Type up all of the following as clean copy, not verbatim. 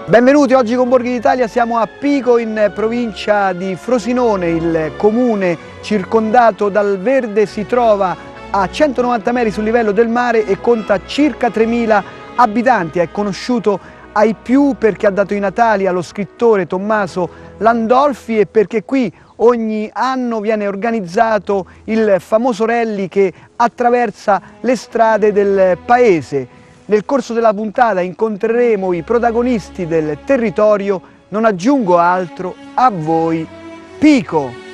Benvenuti, oggi con Borghi d'Italia siamo a Pico in provincia di Frosinone. Il comune circondato dal verde si trova a 190 metri sul livello del mare e conta circa 3.000 abitanti. È conosciuto ai più perché ha dato i natali allo scrittore Tommaso Landolfi e perché qui ogni anno viene organizzato il famoso rally che attraversa le strade del paese. Nel corso della puntata incontreremo i protagonisti del territorio, non aggiungo altro, a voi Pico!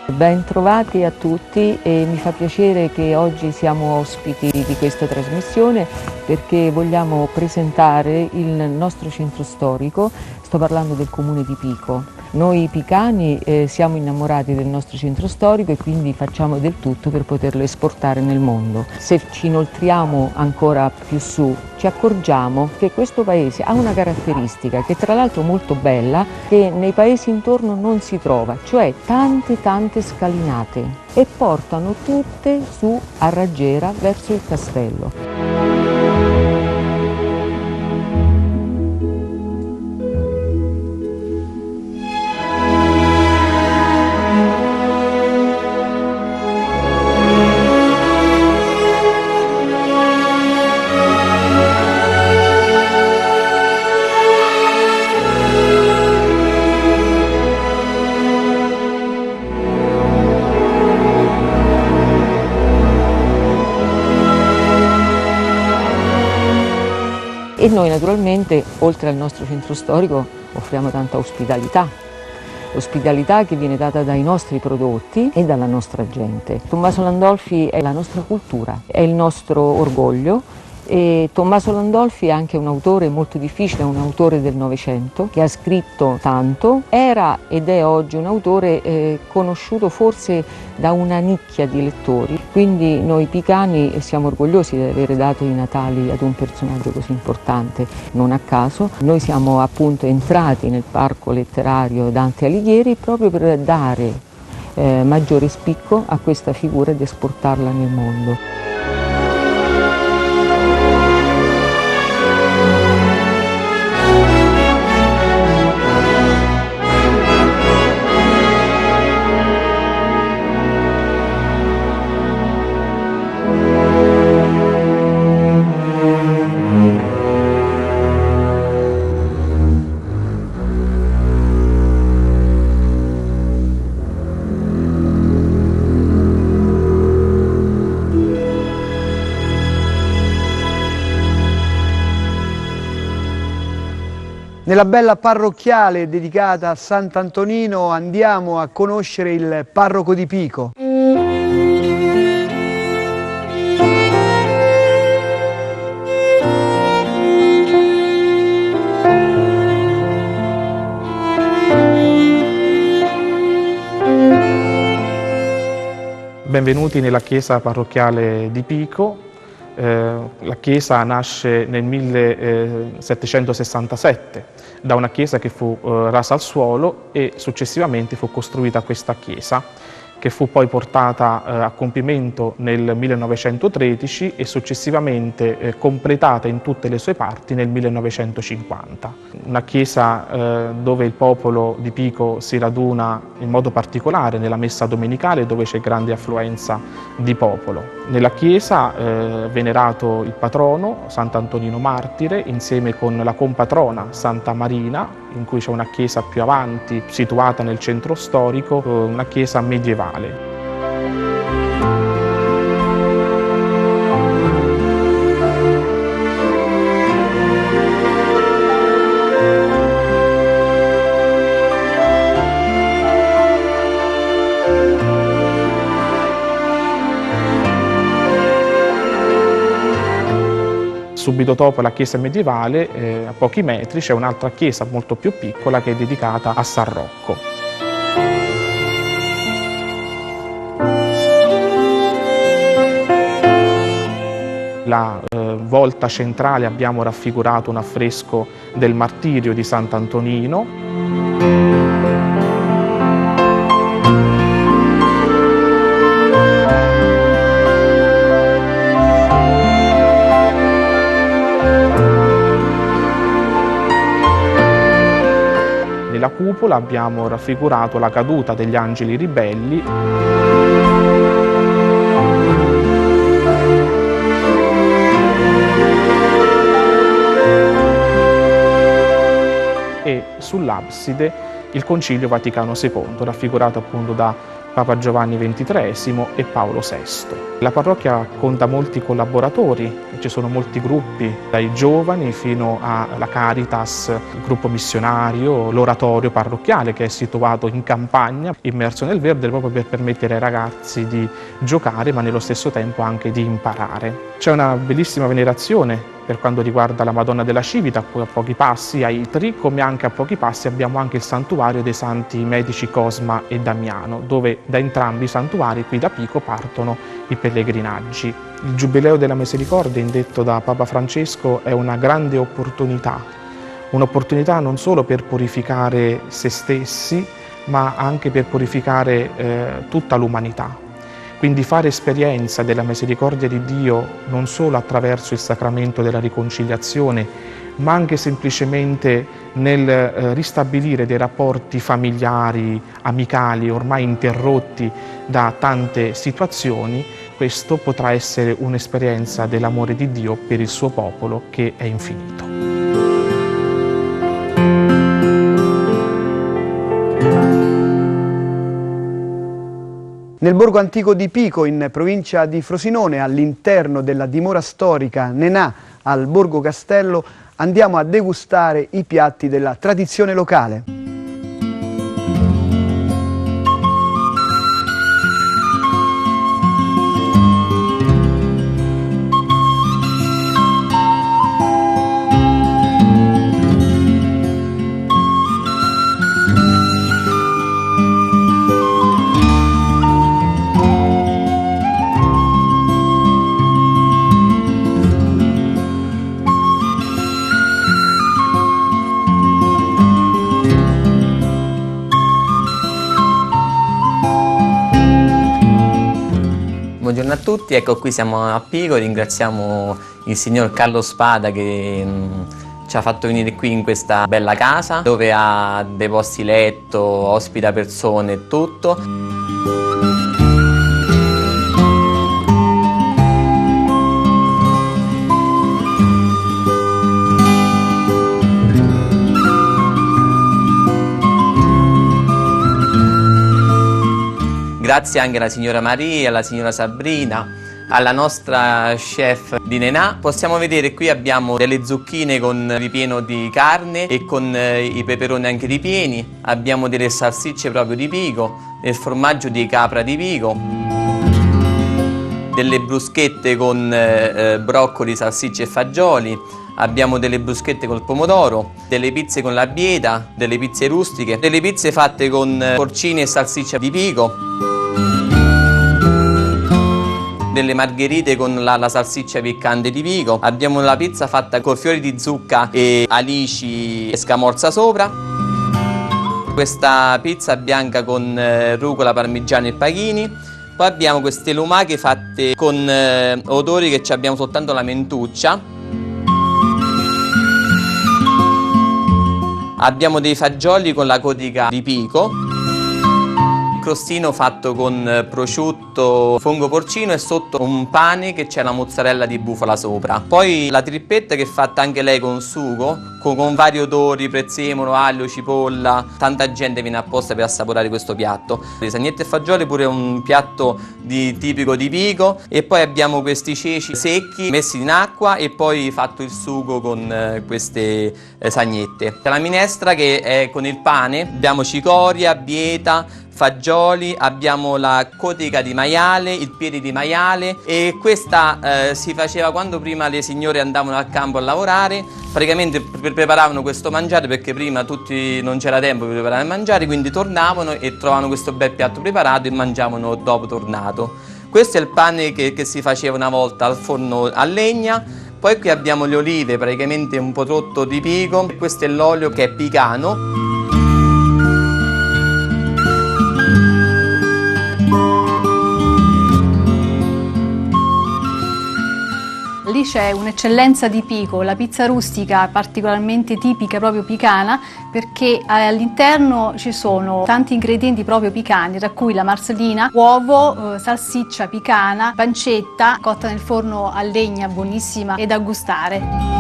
Ben trovati a tutti e mi fa piacere che oggi siamo ospiti di questa trasmissione perché vogliamo presentare il nostro centro storico. Sto parlando del comune di Pico. Noi picani siamo innamorati del nostro centro storico e quindi facciamo del tutto per poterlo esportare nel mondo. Se ci inoltriamo ancora più su, ci accorgiamo che questo paese ha una caratteristica che tra l'altro molto bella, che nei paesi intorno non si trova, cioè tante scalinate e portano tutte su a raggiera verso il castello. E noi naturalmente, oltre al nostro centro storico, offriamo tanta ospitalità che viene data dai nostri prodotti e dalla nostra gente. Tommaso Landolfi è la nostra cultura, è il nostro orgoglio e Tommaso Landolfi è anche un autore molto difficile, è un autore del Novecento che ha scritto tanto, era ed è oggi un autore conosciuto forse da una nicchia di lettori, quindi noi picani siamo orgogliosi di avere dato i natali ad un personaggio così importante. Non a caso noi siamo appunto entrati nel parco letterario Dante Alighieri proprio per dare maggiore spicco a questa figura ed esportarla nel mondo. Nella bella parrocchiale dedicata a Sant'Antonino andiamo a conoscere il parroco di Pico. Benvenuti nella chiesa parrocchiale di Pico. La chiesa nasce nel 1767 da una chiesa che fu rasa al suolo e successivamente fu costruita questa chiesa che fu poi portata a compimento nel 1913 e successivamente completata in tutte le sue parti nel 1950. Una chiesa dove il popolo di Pico si raduna in modo particolare nella messa domenicale dove c'è grande affluenza di popolo. Nella chiesa venerato il patrono Sant'Antonino Martire insieme con la compatrona Santa Marina, in cui c'è una chiesa più avanti situata nel centro storico, una chiesa medievale. Subito dopo la chiesa medievale, a pochi metri, c'è un'altra chiesa molto più piccola che è dedicata a San Rocco. La volta centrale abbiamo raffigurato un affresco del martirio di Sant'Antonino. Nella cupola abbiamo raffigurato la caduta degli angeli ribelli e sull'abside il Concilio Vaticano II, raffigurato appunto da Papa Giovanni XXIII e Paolo VI. La parrocchia conta molti collaboratori, ci sono molti gruppi, dai giovani fino alla Caritas, il gruppo missionario, l'oratorio parrocchiale che è situato in campagna, immerso nel verde, proprio per permettere ai ragazzi di giocare ma nello stesso tempo anche di imparare. C'è una bellissima venerazione per quanto riguarda la Madonna della Civita, a pochi passi a Itri, come anche a pochi passi abbiamo anche il santuario dei santi medici Cosma e Damiano, dove da entrambi i santuari qui da Pico partono i pellegrinaggi. Il Giubileo della Misericordia, indetto da Papa Francesco, è una grande opportunità non solo per purificare se stessi, ma anche per purificare tutta l'umanità. Quindi fare esperienza della misericordia di Dio non solo attraverso il sacramento della riconciliazione, ma anche semplicemente nel ristabilire dei rapporti familiari, amicali, ormai interrotti da tante situazioni, questo potrà essere un'esperienza dell'amore di Dio per il suo popolo che è infinito. Nel borgo antico di Pico, in provincia di Frosinone, all'interno della dimora storica Nenà al Borgo Castello, andiamo a degustare i piatti della tradizione locale. Buongiorno a tutti, ecco qui siamo a Pico, ringraziamo il signor Carlo Spada che ci ha fatto venire qui in questa bella casa dove ha dei posti letto, ospita persone e tutto. Grazie anche alla signora Maria, alla signora Sabrina, alla nostra chef di Nenà. Possiamo vedere qui abbiamo delle zucchine con ripieno di carne e con i peperoni anche ripieni. Abbiamo delle salsicce proprio di Pico, del formaggio di capra di Pico, delle bruschette con broccoli, salsicce e fagioli. Abbiamo delle bruschette col pomodoro, delle pizze con la bieta, delle pizze rustiche, delle pizze fatte con porcini e salsiccia di Pico, delle margherite con la salsiccia piccante di Pico. Abbiamo la pizza fatta con fiori di zucca e alici e scamorza sopra. Questa pizza bianca con rucola, parmigiano e pachini. Poi abbiamo queste lumache fatte con odori che abbiamo soltanto la mentuccia. Abbiamo dei fagioli con la codica di Pico. Crostino fatto con prosciutto, fungo porcino e sotto un pane che c'è la mozzarella di bufala sopra. Poi la trippetta che è fatta anche lei con sugo, con vari odori, prezzemolo, aglio, cipolla. Tanta gente viene apposta per assaporare questo piatto. Lasagnette e fagioli pure un piatto tipico di Pico. E poi abbiamo questi ceci secchi messi in acqua e poi fatto il sugo con queste sagnette. La minestra che è con il pane, abbiamo cicoria, bieta, fagioli, abbiamo la codica di maiale, il piede di maiale e questa si faceva quando prima le signore andavano al campo a lavorare, praticamente preparavano questo mangiare perché prima tutti non c'era tempo per preparare il mangiare, quindi tornavano e trovavano questo bel piatto preparato e mangiavano dopo tornato. Questo è il pane che si faceva una volta al forno a legna, Poi qui abbiamo le olive, praticamente un prodotto di Pico, e questo è l'olio che è picano. Lì c'è un'eccellenza di Pico, la pizza rustica particolarmente tipica, proprio picana, perché all'interno ci sono tanti ingredienti proprio picani, tra cui la marsalina, uovo, salsiccia picana, pancetta cotta nel forno a legna, buonissima e da gustare.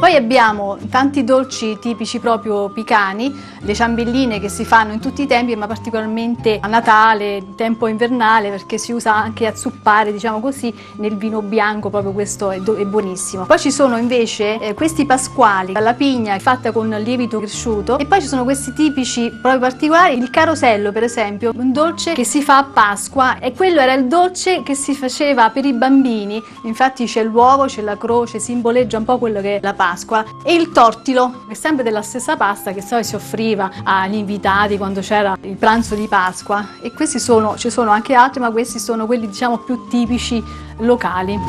Poi abbiamo tanti dolci tipici proprio picani, le ciambelline che si fanno in tutti i tempi, ma particolarmente a Natale, tempo invernale, perché si usa anche a zuppare, diciamo così, nel vino bianco, proprio questo è buonissimo. Poi ci sono invece questi pasquali, la pigna fatta con lievito cresciuto, e poi ci sono questi tipici proprio particolari, il carosello per esempio, un dolce che si fa a Pasqua, e quello era il dolce che si faceva per i bambini, infatti c'è l'uovo, c'è la croce, simboleggia un po' quello che è la Pasqua. E il tortilo, è sempre della stessa pasta che poi si offriva agli invitati quando c'era il pranzo di Pasqua, e ci sono anche altri, ma questi sono quelli diciamo più tipici locali.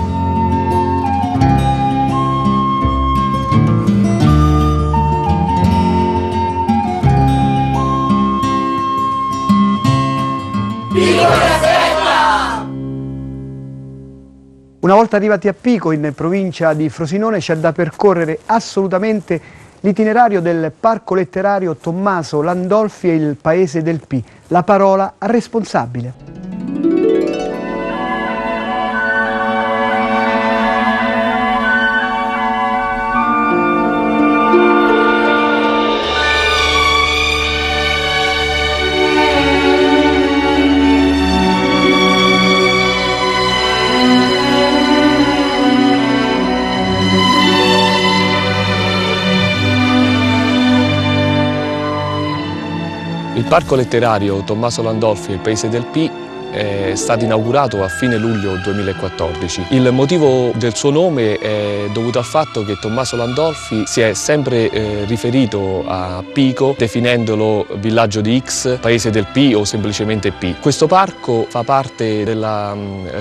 Una volta arrivati a Pico, in provincia di Frosinone, c'è da percorrere assolutamente l'itinerario del Parco Letterario Tommaso Landolfi e il Paese del Pi. La parola al responsabile. Il Parco Letterario Tommaso Landolfi e il Paese del Pi è stato inaugurato a fine luglio 2014. Il motivo del suo nome è dovuto al fatto che Tommaso Landolfi si è sempre riferito a Pico definendolo villaggio di X, Paese del Pi o semplicemente Pi. Questo parco fa parte della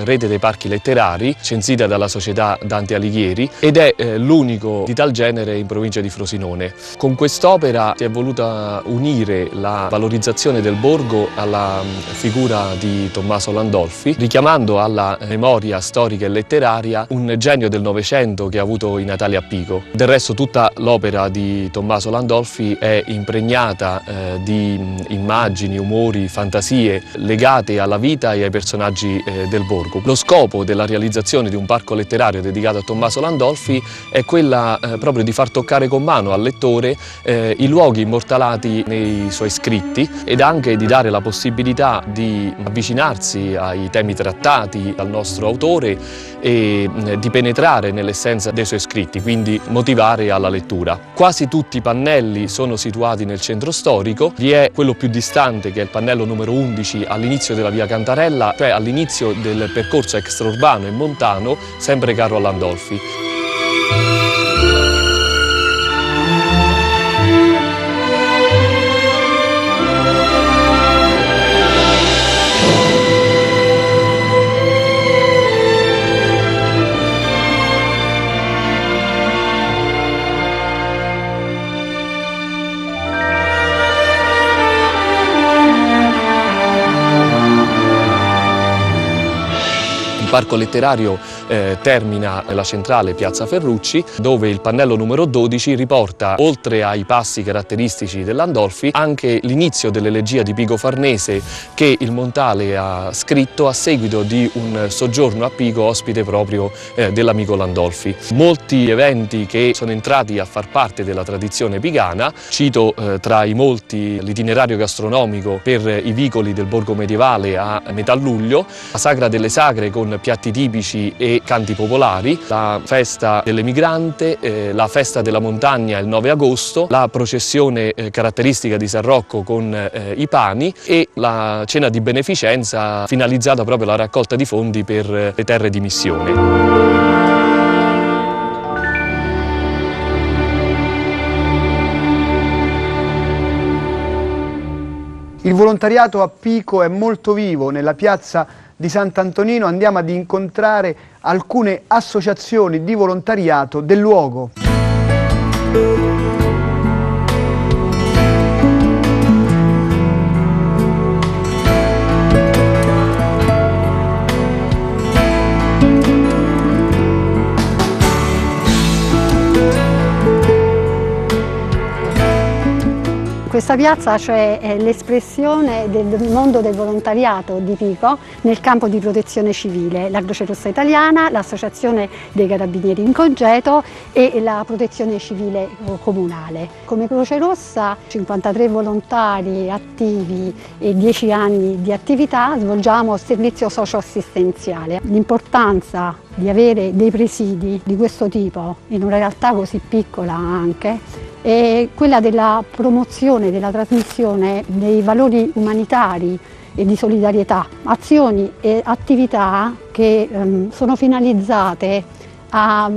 rete dei parchi letterari censita dalla società Dante Alighieri ed è l'unico di tal genere in provincia di Frosinone. Con quest'opera si è voluta unire la valorizzazione del borgo alla figura di Tommaso Landolfi, richiamando alla memoria storica e letteraria un genio del Novecento che ha avuto i natali a Pico. Del resto tutta l'opera di Tommaso Landolfi è impregnata di immagini, umori, fantasie legate alla vita e ai personaggi del borgo. Lo scopo della realizzazione di un parco letterario dedicato a Tommaso Landolfi è quella proprio di far toccare con mano al lettore i luoghi immortalati nei suoi scritti ed anche di dare la possibilità di avvicinarsi ai temi trattati dal nostro autore e di penetrare nell'essenza dei suoi scritti, quindi motivare alla lettura. Quasi tutti i pannelli sono situati nel centro storico, vi è quello più distante che è il pannello numero 11 all'inizio della via Cantarella, cioè all'inizio del percorso extraurbano e montano sempre caro a Landolfi. Il parco letterario termina la centrale Piazza Ferrucci, dove il pannello numero 12 riporta, oltre ai passi caratteristici dell'Andolfi, anche l'inizio dell'elegia di Pico Farnese che il Montale ha scritto a seguito di un soggiorno a Pico ospite proprio dell'amico Landolfi. Molti eventi che sono entrati a far parte della tradizione picana, cito tra i molti l'itinerario gastronomico per i vicoli del borgo medievale a metà luglio, la Sagra delle Sagre con piatti tipici e canti popolari, la festa dell'emigrante, la festa della montagna il 9 agosto, la processione caratteristica di San Rocco con i pani e la cena di beneficenza finalizzata proprio alla raccolta di fondi per le terre di missione. Il volontariato a Pico è molto vivo. Nella piazza di Sant'Antonino andiamo ad incontrare alcune associazioni di volontariato del luogo. Questa piazza, cioè, è l'espressione del mondo del volontariato di Pico nel campo di protezione civile, la Croce Rossa Italiana, l'Associazione dei Carabinieri in Congedo e la Protezione Civile Comunale. Come Croce Rossa 53 volontari attivi e 10 anni di attività svolgiamo servizio socio-assistenziale. L'importanza di avere dei presidi di questo tipo in una realtà così piccola anche è quella della promozione, della trasmissione dei valori umanitari e di solidarietà, azioni e attività che sono finalizzate a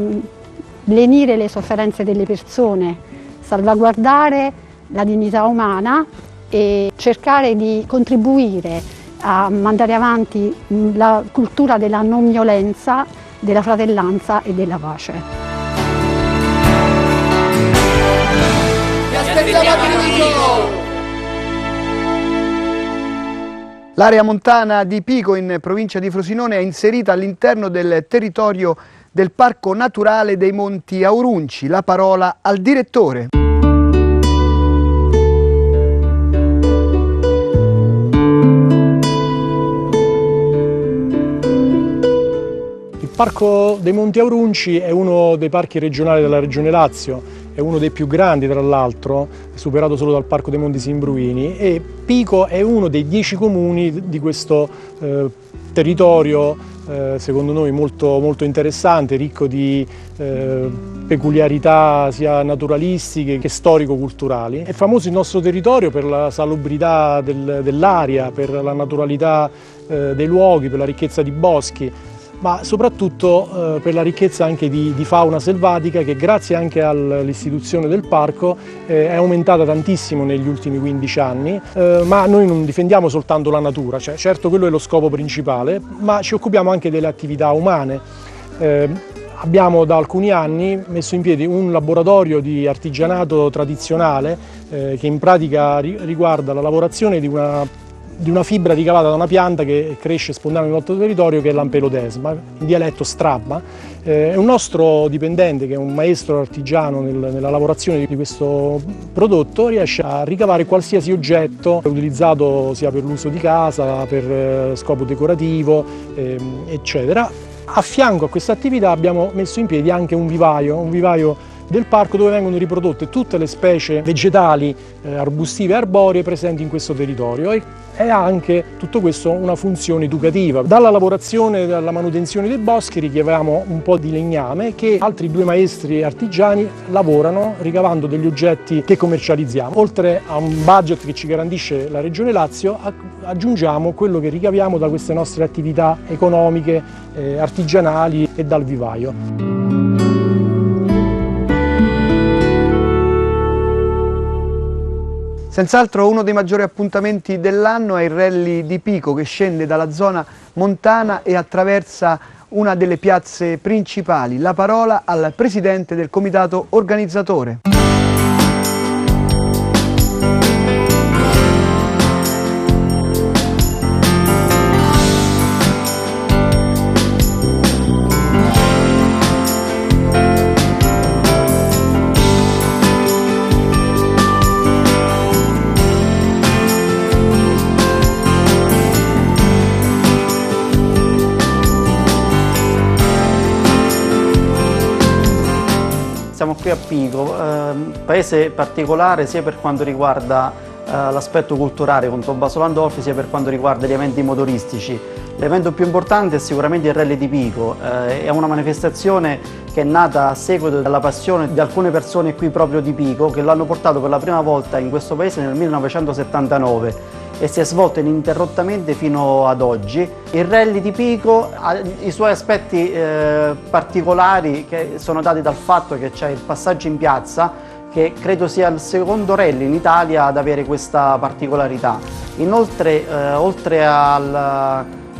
lenire le sofferenze delle persone, salvaguardare la dignità umana e cercare di contribuire a mandare avanti la cultura della non violenza, della fratellanza e della pace. L'area montana di Pico in provincia di Frosinone è inserita all'interno del territorio del Parco Naturale dei Monti Aurunci. La parola al direttore. Il Parco dei Monti Aurunci è uno dei parchi regionali della Regione Lazio, è uno dei più grandi tra l'altro, superato solo dal Parco dei Monti Simbruini, e Pico è uno dei 10 comuni di questo territorio secondo noi molto interessante, ricco di peculiarità sia naturalistiche che storico-culturali. È famoso il nostro territorio per la salubrità dell'aria, per la naturalità dei luoghi, per la ricchezza di boschi, ma soprattutto per la ricchezza anche di fauna selvatica che grazie anche all'istituzione del parco è aumentata tantissimo negli ultimi 15 anni, ma noi non difendiamo soltanto la natura, cioè, certo quello è lo scopo principale, ma ci occupiamo anche delle attività umane. Abbiamo da alcuni anni messo in piedi un laboratorio di artigianato tradizionale che in pratica riguarda la lavorazione di una fibra ricavata da una pianta che cresce spontaneamente nel nostro territorio, che è l'ampelodesma, in dialetto strabba. È un nostro dipendente, che è un maestro artigiano nella lavorazione di questo prodotto, riesce a ricavare qualsiasi oggetto utilizzato sia per l'uso di casa, per scopo decorativo, eccetera. A fianco a questa attività abbiamo messo in piedi anche un vivaio del parco dove vengono riprodotte tutte le specie vegetali, arbustive e arboree presenti in questo territorio e ha anche tutto questo una funzione educativa. Dalla lavorazione e alla manutenzione dei boschi richiamiamo un po' di legname che altri 2 maestri artigiani lavorano ricavando degli oggetti che commercializziamo. Oltre a un budget che ci garantisce la Regione Lazio, aggiungiamo quello che ricaviamo da queste nostre attività economiche, artigianali e dal vivaio. Senz'altro uno dei maggiori appuntamenti dell'anno è il Rally di Pico, che scende dalla zona montana e attraversa una delle piazze principali. La parola al presidente del comitato organizzatore. Siamo qui a Pico, paese particolare sia per quanto riguarda l'aspetto culturale con Tommaso Landolfi, sia per quanto riguarda gli eventi motoristici. L'evento più importante è sicuramente il Rally di Pico, è una manifestazione che è nata a seguito della passione di alcune persone qui proprio di Pico che l'hanno portato per la prima volta in questo paese nel 1979 e si è svolto ininterrottamente fino ad oggi. Il Rally di Pico ha i suoi aspetti particolari che sono dati dal fatto che c'è il passaggio in piazza, che credo sia il secondo rally in Italia ad avere questa particolarità. Inoltre, oltre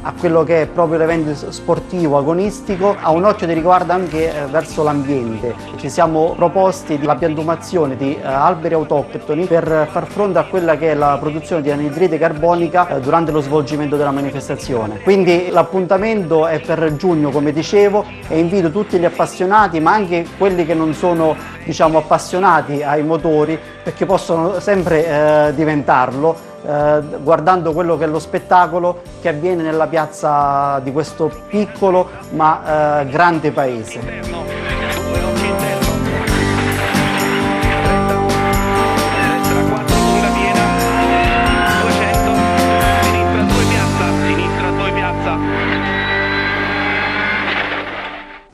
a quello che è proprio l'evento sportivo agonistico, ha un occhio di riguardo anche verso l'ambiente. Ci siamo proposti la piantumazione di alberi autoctoni per far fronte a quella che è la produzione di anidride carbonica durante lo svolgimento della manifestazione. Quindi l'appuntamento è per giugno, come dicevo, e invito tutti gli appassionati, ma anche quelli che non sono, diciamo, appassionati ai motori, perché possono sempre diventarlo, guardando quello che è lo spettacolo che avviene nella piazza di questo piccolo ma grande paese.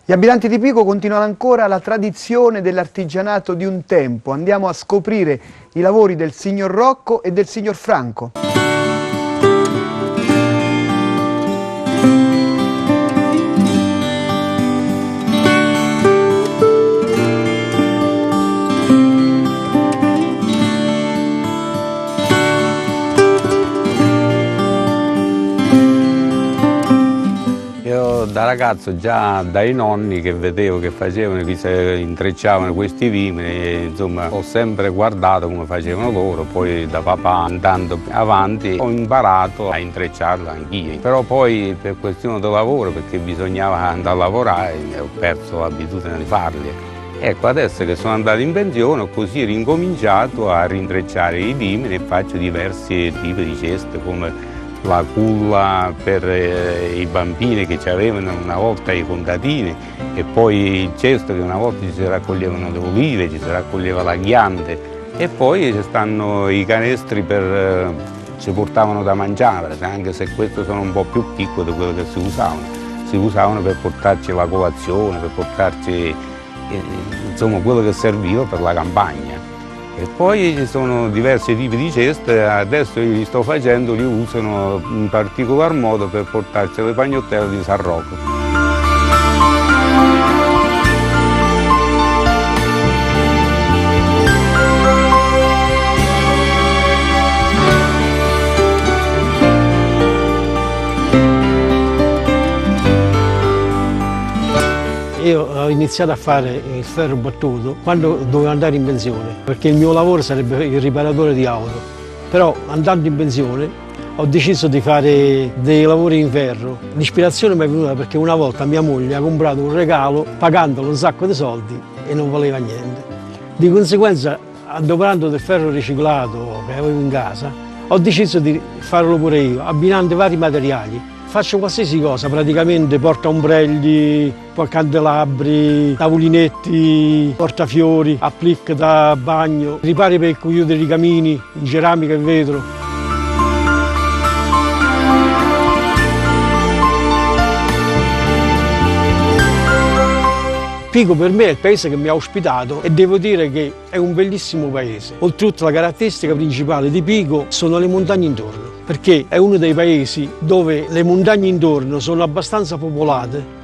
Gli abitanti di Pico continuano ancora la tradizione dell'artigianato di un tempo. Andiamo a scoprire i lavori del signor Rocco e del signor Franco. Da ragazzo, già dai nonni che vedevo che facevano, che intrecciavano questi vimini, e, insomma, ho sempre guardato come facevano loro. Poi da papà, andando avanti, ho imparato a intrecciarlo anch'io. Però poi per questione di lavoro, perché bisognava andare a lavorare, ho perso l'abitudine di farli. Ecco, adesso che sono andato in pensione ho così ricominciato a rintrecciare i vimini e faccio diversi tipi di ceste, come la culla per i bambini che ci avevano una volta i contadini, e poi il cesto che una volta ci si raccoglievano le olive, ci si raccoglieva la ghiande, e poi ci stanno i canestri per ci portavano da mangiare, anche se questi sono un po' più piccoli di quello che si usavano per portarci la colazione, per portarci insomma quello che serviva per la campagna. E poi ci sono diversi tipi di ceste, adesso io li sto facendo, li usano in particolar modo per portarci le pagnottelle di San Rocco. Io ho iniziato a fare il ferro battuto quando dovevo andare in pensione, perché il mio lavoro sarebbe il riparatore di auto. Però andando in pensione ho deciso di fare dei lavori in ferro. L'ispirazione mi è venuta perché una volta mia moglie ha comprato un regalo pagandolo un sacco di soldi e non valeva niente. Di conseguenza, adoperando del ferro riciclato che avevo in casa, ho deciso di farlo pure io, abbinando vari materiali. Faccio qualsiasi cosa, praticamente portaombrelli, candelabri, tavolinetti, portafiori, applique da bagno, ripari per chiudere i camini in ceramica e vetro. Pico per me è il paese che mi ha ospitato e devo dire che è un bellissimo paese. Oltretutto la caratteristica principale di Pico sono le montagne intorno, perché è uno dei paesi dove le montagne intorno sono abbastanza popolate.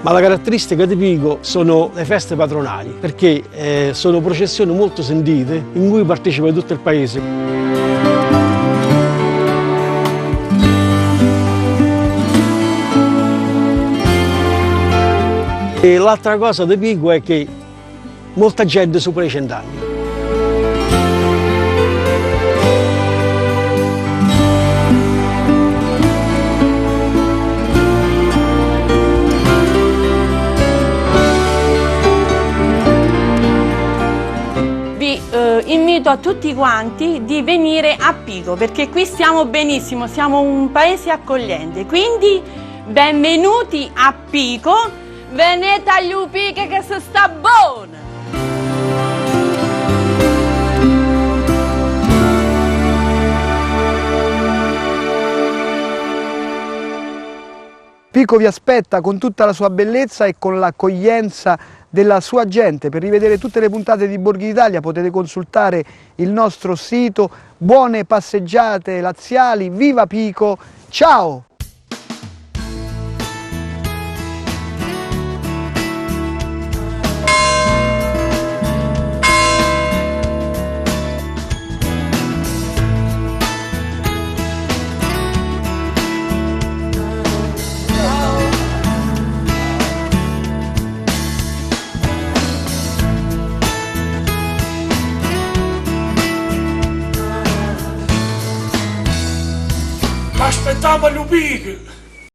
Ma la caratteristica di Pico sono le feste patronali, perché sono processioni molto sentite in cui partecipa tutto il paese. E l'altra cosa di Pico è che molta gente supera i 100 anni. Vi invito a tutti quanti di venire a Pico, perché qui stiamo benissimo, siamo un paese accogliente, quindi benvenuti a Pico. Venite agli upiche che si sta buona! Pico vi aspetta con tutta la sua bellezza e con l'accoglienza della sua gente. Per rivedere tutte le puntate di Borghi d'Italia potete consultare il nostro sito. Buone passeggiate laziali, viva Pico, ciao! Aspettava Lupico.